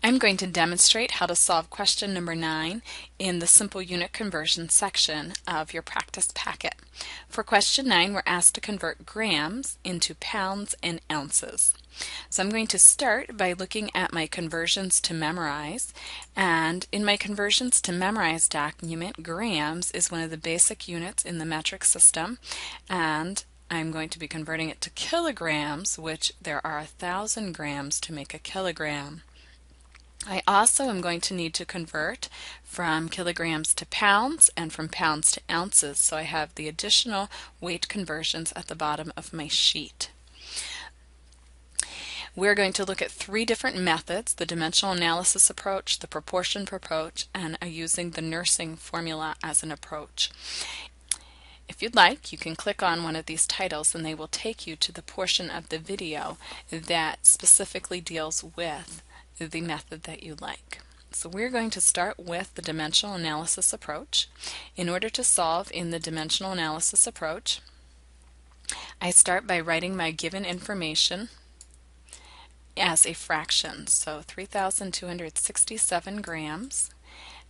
I'm going to demonstrate how to solve question number 9 in the simple unit conversion section of your practice packet. For question 9, we're asked to convert grams into pounds and ounces. So I'm going to start by looking at my conversions to memorize, and in my conversions to memorize document, grams is one of the basic units in the metric system, and I'm going to be converting it to kilograms, which there are 1,000 grams to make a kilogram. I also am going to need to convert from kilograms to pounds and from pounds to ounces, so I have the additional weight conversions at the bottom of my sheet. We're going to look at 3 different methods: the dimensional analysis approach, the proportion approach, and using the nursing formula as an approach. If you'd like, you can click on one of these titles and they will take you to the portion of the video that specifically deals with the method that you like. So we're going to start with the dimensional analysis approach. In order to solve in the dimensional analysis approach, I start by writing my given information as a fraction. So 3,267 grams,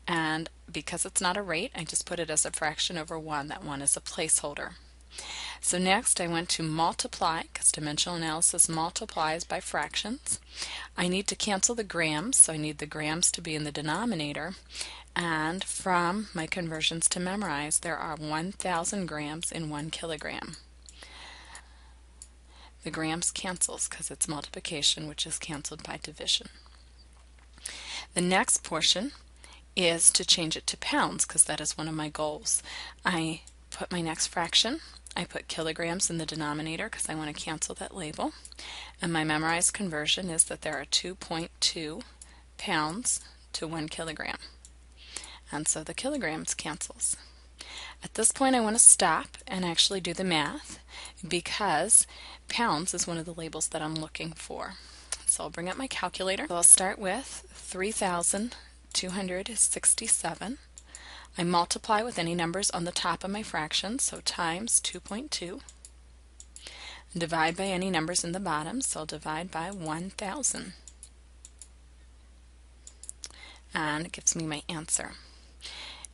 and because it's not a rate, I just put it as a fraction over 1. That 1 is a placeholder. So next I went to multiply, because dimensional analysis multiplies by fractions. I need to cancel the grams, so I need the grams to be in the denominator. And from my conversions to memorize, there are 1,000 grams in 1 kilogram. The grams cancels because it's multiplication, which is canceled by division. The next portion is to change it to pounds, because that is one of my goals. I put my next fraction. I put kilograms in the denominator because I want to cancel that label. And my memorized conversion is that there are 2.2 pounds to 1 kilogram. And so the kilograms cancels. At this point I want to stop and actually do the math, because pounds is one of the labels that I'm looking for. So I'll bring up my calculator. So I'll start with 3,267. I multiply with any numbers on the top of my fraction, so times 2.2. Divide by any numbers in the bottom, so I'll divide by 1,000. And it gives me my answer.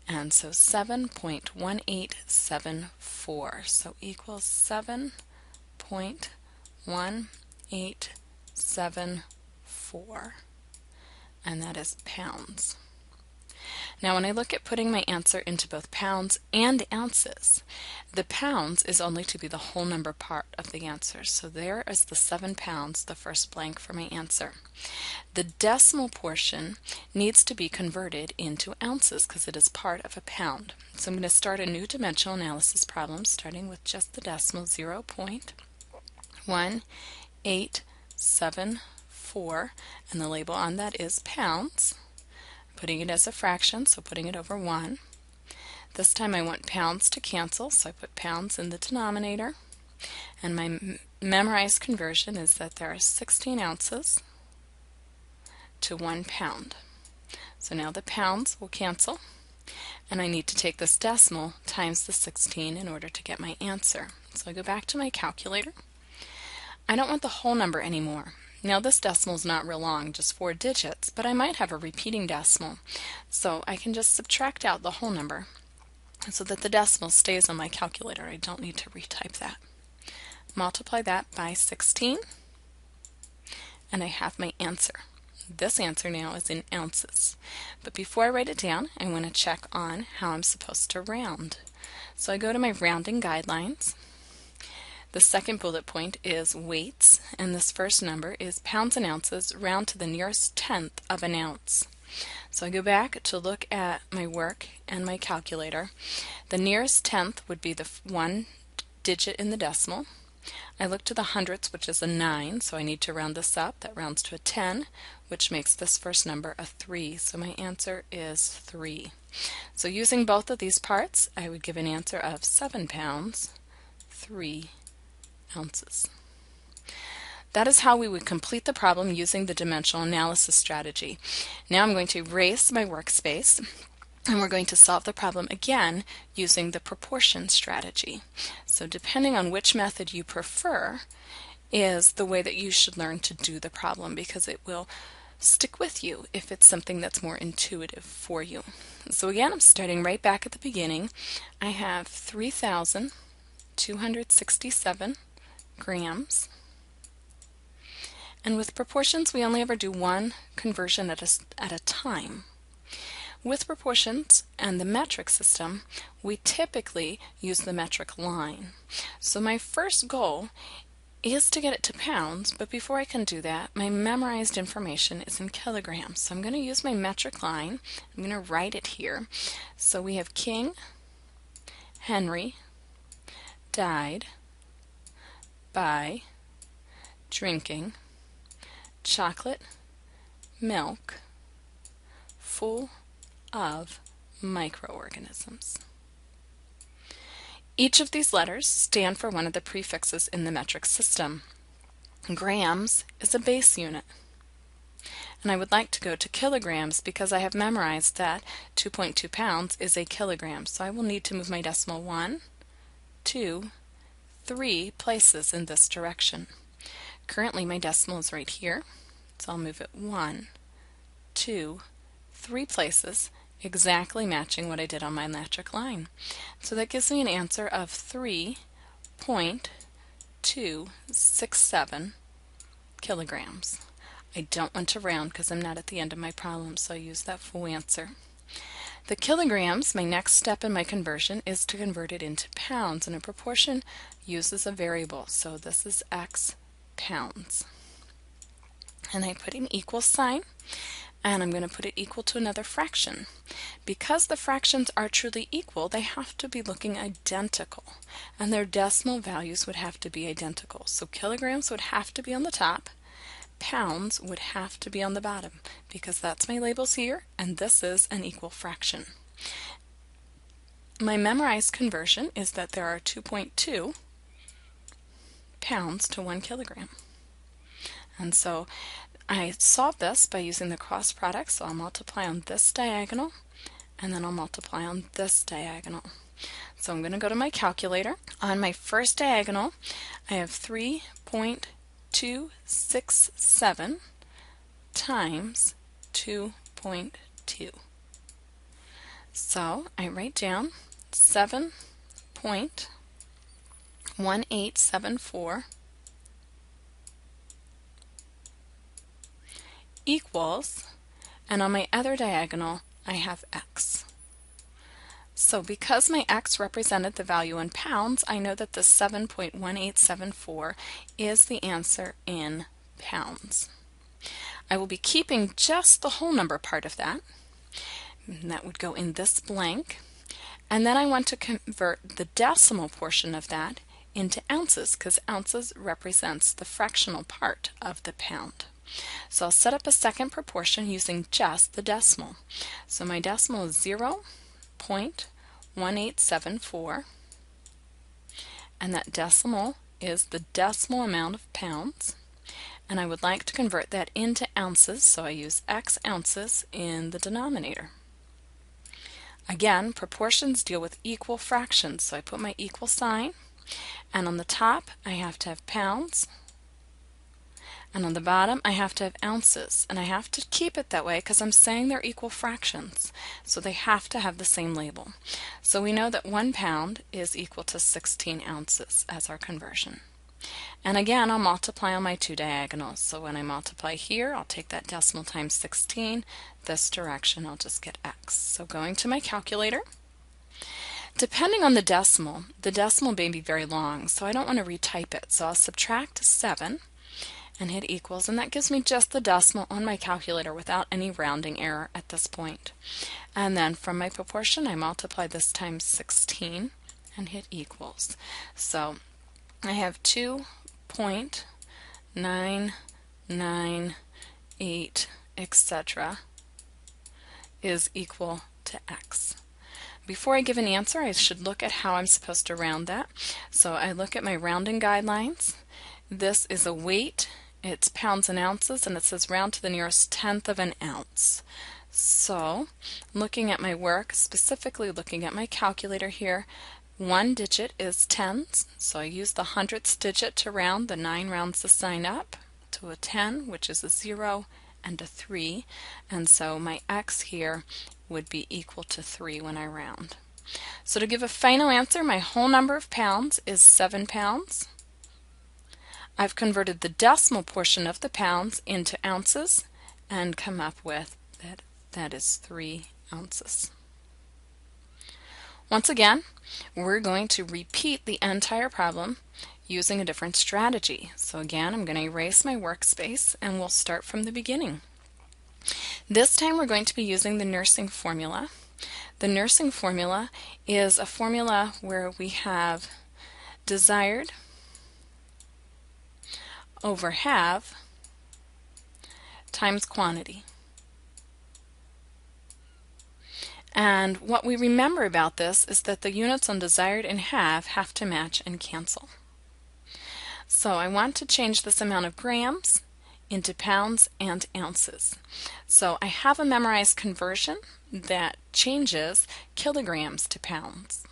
And so 7.1874, so equals 7.1874, and that is pounds. Now when I look at putting my answer into both pounds and ounces, the pounds is only to be the whole number part of the answer. So there is the 7 pounds, the first blank for my answer. The decimal portion needs to be converted into ounces because it is part of a pound. So I'm going to start a new dimensional analysis problem starting with just the decimal, 0.1874, and the label on that is pounds. Putting it as a fraction, so putting it over 1. This time I want pounds to cancel, so I put pounds in the denominator. And my memorized conversion is that there are 16 ounces to 1 pound. So now the pounds will cancel, and I need to take this decimal times the 16 in order to get my answer. So I go back to my calculator. I don't want the whole number anymore. Now this decimal is not real long, just 4 digits, but I might have a repeating decimal. So I can just subtract out the whole number so that the decimal stays on my calculator. I don't need to retype that. Multiply that by 16, and I have my answer. This answer now is in ounces. But before I write it down, I want to check on how I'm supposed to round. So I go to my rounding guidelines. The second bullet point is weights, and this first number is pounds and ounces, round to the nearest tenth of an ounce. So I go back to look at my work and my calculator. The nearest tenth would be the 1 digit in the decimal. I look to the hundredths, which is a 9, so I need to round this up. That rounds to a 10, which makes this first number a 3. So my answer is 3. So using both of these parts, I would give an answer of 7 pounds, 3 ounces. That is how we would complete the problem using the dimensional analysis strategy. Now I'm going to erase my workspace, and we're going to solve the problem again using the proportion strategy. So depending on which method you prefer is the way that you should learn to do the problem, because it will stick with you if it's something that's more intuitive for you. So again, I'm starting right back at the beginning. I have 3,267 grams. And with proportions, we only ever do one conversion at a time. With proportions and the metric system, we typically use the metric line. So my first goal is to get it to pounds, but before I can do that, my memorized information is in kilograms. So I'm going to use my metric line. I'm going to write it here. So we have King Henry died by drinking chocolate milk full of microorganisms. Each of these letters stand for one of the prefixes in the metric system. Grams is a base unit. And I would like to go to kilograms because I have memorized that 2.2 pounds is a kilogram. So I will need to move my decimal 1, 2, 3 places in this direction. Currently my decimal is right here, so I'll move it 1, 2, 3 places, exactly matching what I did on my metric line. So that gives me an answer of 3.267 kilograms. I don't want to round because I'm not at the end of my problem, so I use that full answer. The kilograms, my next step in my conversion, is to convert it into pounds, and a proportion uses a variable, so this is X pounds. And I put an equal sign, and I'm going to put it equal to another fraction. Because the fractions are truly equal, they have to be looking identical, and their decimal values would have to be identical. So kilograms would have to be on the top, pounds would have to be on the bottom, because that's my labels here, and this is an equal fraction. My memorized conversion is that there are 2.2 pounds to 1 kilogram. And so I solve this by using the cross product, so I'll multiply on this diagonal, and then I'll multiply on this diagonal. So I'm going to go to my calculator. On my first diagonal, I have 3.267 times 2.2. So I write down 7.1874 equals, and on my other diagonal I have X. So because my X represented the value in pounds, I know that the 7.1874 is the answer in pounds. I will be keeping just the whole number part of that, and that would go in this blank, and then I want to convert the decimal portion of that into ounces, because ounces represents the fractional part of the pound. So I'll set up a second proportion using just the decimal. So my decimal is 0.1874, and that decimal is the decimal amount of pounds, and I would like to convert that into ounces, so I use X ounces in the denominator. Again, proportions deal with equal fractions, so I put my equal sign, and on the top I have to have pounds, and on the bottom I have to have ounces, and I have to keep it that way because I'm saying they're equal fractions, so they have to have the same label. So we know that 1 pound is equal to 16 ounces as our conversion. And again, I'll multiply on my two diagonals. So when I multiply here, I'll take that decimal times 16. This direction, I'll just get X. So going to my calculator, depending on the decimal may be very long, so I don't want to retype it. So I'll subtract 7 and hit equals, and that gives me just the decimal on my calculator without any rounding error at this point. And then from my proportion, I multiply this times 16 and hit equals. So I have 2.998, etc. is equal to X. Before I give an answer, I should look at how I'm supposed to round that. So I look at my rounding guidelines. This is a weight. It's pounds and ounces, and it says round to the nearest tenth of an ounce. So looking at my work, specifically looking at my calculator here, 1 digit is tens, so I use the hundredths digit to round. The 9 rounds the sign up to a 10, which is a 0, and a 3, and so my x here would be equal to 3 when I round. So to give a final answer, my whole number of pounds is 7 pounds. I've converted the decimal portion of the pounds into ounces and come up with that is 3 ounces. Once again, we're going to repeat the entire problem using a different strategy. So again, I'm going to erase my workspace and we'll start from the beginning. This time we're going to be using the nursing formula. The nursing formula is a formula where we have desired over have times quantity. And what we remember about this is that the units on desired and have to match and cancel. So I want to change this amount of grams into pounds and ounces. So I have a memorized conversion that changes kilograms to pounds.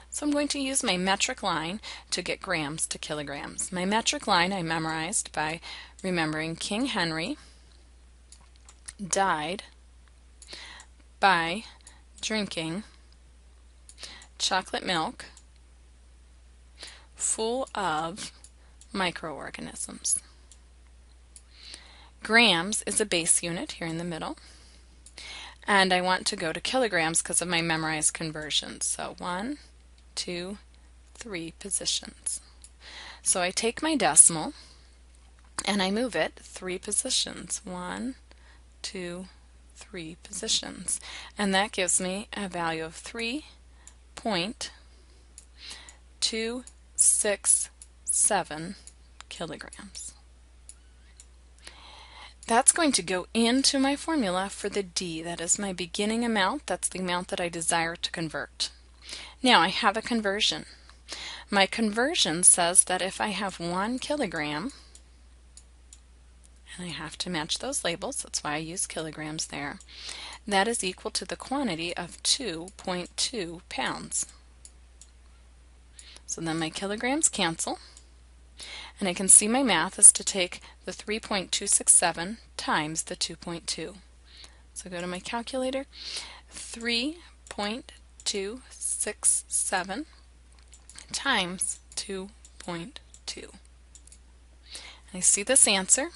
So I'm going to use my metric line to get grams to kilograms. My metric line I memorized by remembering King Henry died by drinking chocolate milk full of microorganisms. Grams is a base unit here in the middle, and I want to go to kilograms because of my memorized conversions. So 1, 2, 3 positions. So I take my decimal and I move it 3 positions. 1, 2, 3 positions. And that gives me a value of 3.267 kilograms. That's going to go into my formula for the D. That is my beginning amount. That's the amount that I desire to convert. Now I have a conversion. My conversion says that if I have 1 kilogram, and I have to match those labels, that's why I use kilograms there, that is equal to the quantity of 2.2 pounds. So then my kilograms cancel, and I can see my math is to take the 3.267 times the 2.2. So go to my calculator, 3.267 times 2.2. I see this answer.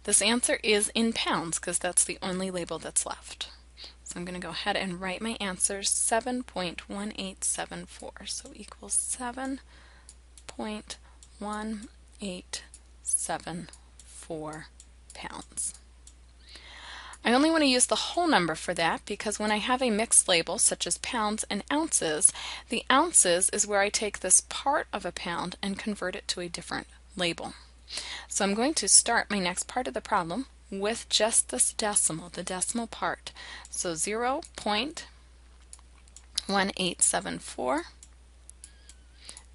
This answer is in pounds because that's the only label that's left. So I'm going to go ahead and write my answer, 7.1874. So equals 7.1874 pounds. I only want to use the whole number for that because when I have a mixed label such as pounds and ounces, the ounces is where I take this part of a pound and convert it to a different label. So I'm going to start my next part of the problem with just this decimal, the decimal part. So 0.1874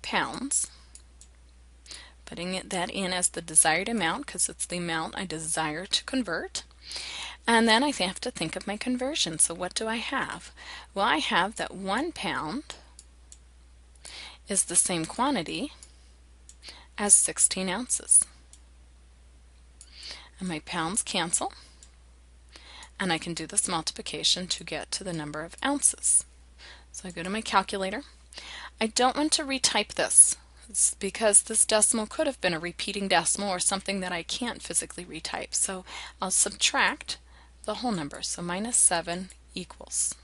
pounds. Putting that in as the desired amount because it's the amount I desire to convert. And then I have to think of my conversion. So what do I have? Well, I have that 1 pound is the same quantity as 16 ounces. And my pounds cancel, and I can do this multiplication to get to the number of ounces. So I go to my calculator. I don't want to retype this. It's because this decimal could have been a repeating decimal or something that I can't physically retype. So I'll subtract the whole number. So minus 7 equals.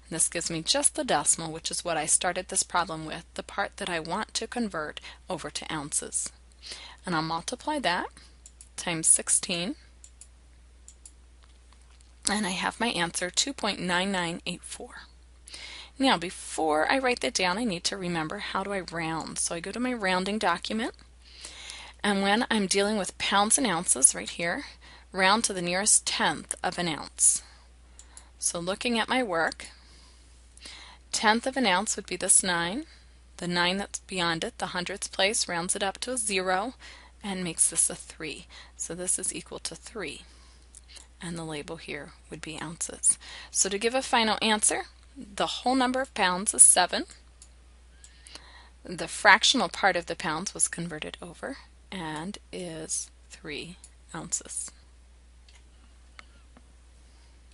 And this gives me just the decimal, which is what I started this problem with, the part that I want to convert over to ounces. And I'll multiply that times 16. And I have my answer, 2.9984. Now, before I write that down, I need to remember how do I round. So I go to my rounding document, and when I'm dealing with pounds and ounces right here, round to the nearest tenth of an ounce. So looking at my work, tenth of an ounce would be this 9. The 9 that's beyond it, the hundredths place, rounds it up to a 0 and makes this a 3. So this is equal to 3. And the label here would be ounces. So to give a final answer, the whole number of pounds is 7. The fractional part of the pounds was converted over and is 3 ounces.